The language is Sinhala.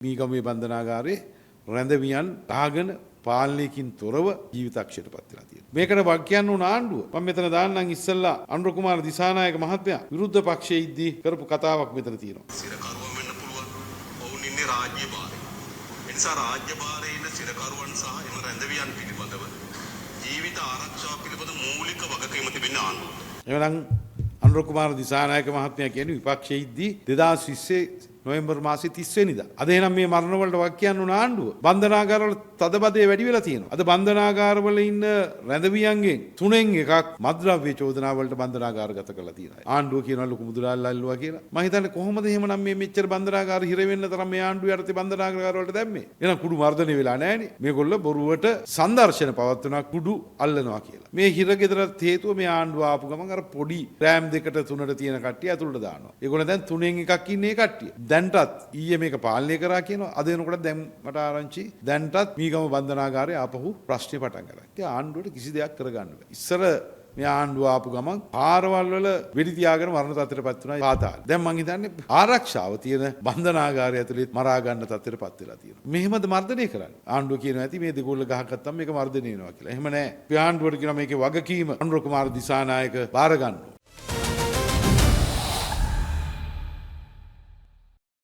මීගමේ බන්ධනාගාරයේ රැඳවියන් දාගෙන පාලනයකින් තොරව ජීවිතක්ෂයට පත් වෙලා තියෙනවා. මේකට වග කියන්න ඕන ආණ්ඩුව. මම මෙතන දාන්නම් ඉස්සෙල්ලා අනුර කුමාර දිසානායක මහත්මයා විරුද්ධ පක්ෂයේ ඉද්දී කරපු කතාවක් මෙතන තියෙනවා. සිරකරුවන් වෙන්න පුළුවන්. ඔවුන් ඉන්නේ රාජ්‍ය භාරයේ. ඒ නිසා රාජ්‍ය භාරයේ ඉන්න සිරකරුවන් සහ එම රැඳවියන් පිළිබඳව ජීවිත ආරක්ෂාව පිළිබඳ මූලික වගකීම තිබෙන ආණ්ඩුවට. එවනම් අනුර කුමාර දිසානායක මහත්මයා කියන්නේ විපක්ෂයේ ඉද්දී 2020 නොවැම්බර් මාසේ 30 වෙනිදා. අද එහෙනම් මේ මරණ වලට වග කියන්න ඕන ආණ්ඩුව. බන්ධනාගාරවල තදබදය වැඩි වෙලා තියෙනවා. අද බන්ධනාගාරවල ඉන්න රැඳවියන්ගෙන් 3න් එකක් මද්ද්‍රව්‍ය චෝදනා වලට බන්ධනාගාරගත කරලා තියෙනවා. ආණ්ඩුව කියනවා ලොකු මුදලාල් අල්ලුවා කියලා. මම හිතන්නේ කොහොමද එහෙමනම් මේ මෙච්චර බන්ධනාගාර හිර වෙන්න තරම් මේ ආණ්ඩුව යටතේ බන්ධනාගාර වලට දැම්මේ? එහෙනම් කුඩු මර්ධනය වෙලා නැහැනේ. මේගොල්ල බොරුවට සංදර්ශන පවත්වනවා කුඩු අල්ලනවා කියලා. මේ හිරගෙදරත් හේතුව මේ ආණ්ඩුව ආපු ගමන් අර පොඩි රෑම් 2ට 3ට තියෙන කට්ටිය ඇතුළට දානවා. ඒගොල්ලෝ දැන් 3න් එකක් ඉන්නේ කට්ටිය. දැන්ටත් ඊයේ මේක පාලනය කරා කියනවා. අද එනකොට දැන් මට ආරංචි දැන්ටත් මීගම බන්ධනාගාරයේ ආපහු ප්‍රශ්නේ පටන් ගත්තා. ඒ ආණ්ඩුවට කිසි දෙයක් කරගන්න බෑ. ඉස්සර මේ ආණ්ඩුව ආපු ගමන් පාරවල් වල වෙඩි තියාගෙන මරණ තත්ත්වයටපත් වුණා පාතාල. දැන් මං හිතන්නේ ආරක්ෂාව තියෙන බන්ධනාගාරය ඇතුළේ මරා ගන්න තත්ත්වයටපත් වෙලා තියෙනවා. මෙහෙමද මර්ධනය කරන්නේ? ආණ්ඩුව කියනවා ඇති මේ දෙගොල්ල ගහගත්තම මේක මර්ධනය වෙනවා කියලා. එහෙම නෑ. මේ ආණ්ඩුවට කියනවා මේකේ වගකීම අනුර කුමාර දිසානායක බාර ගන්න.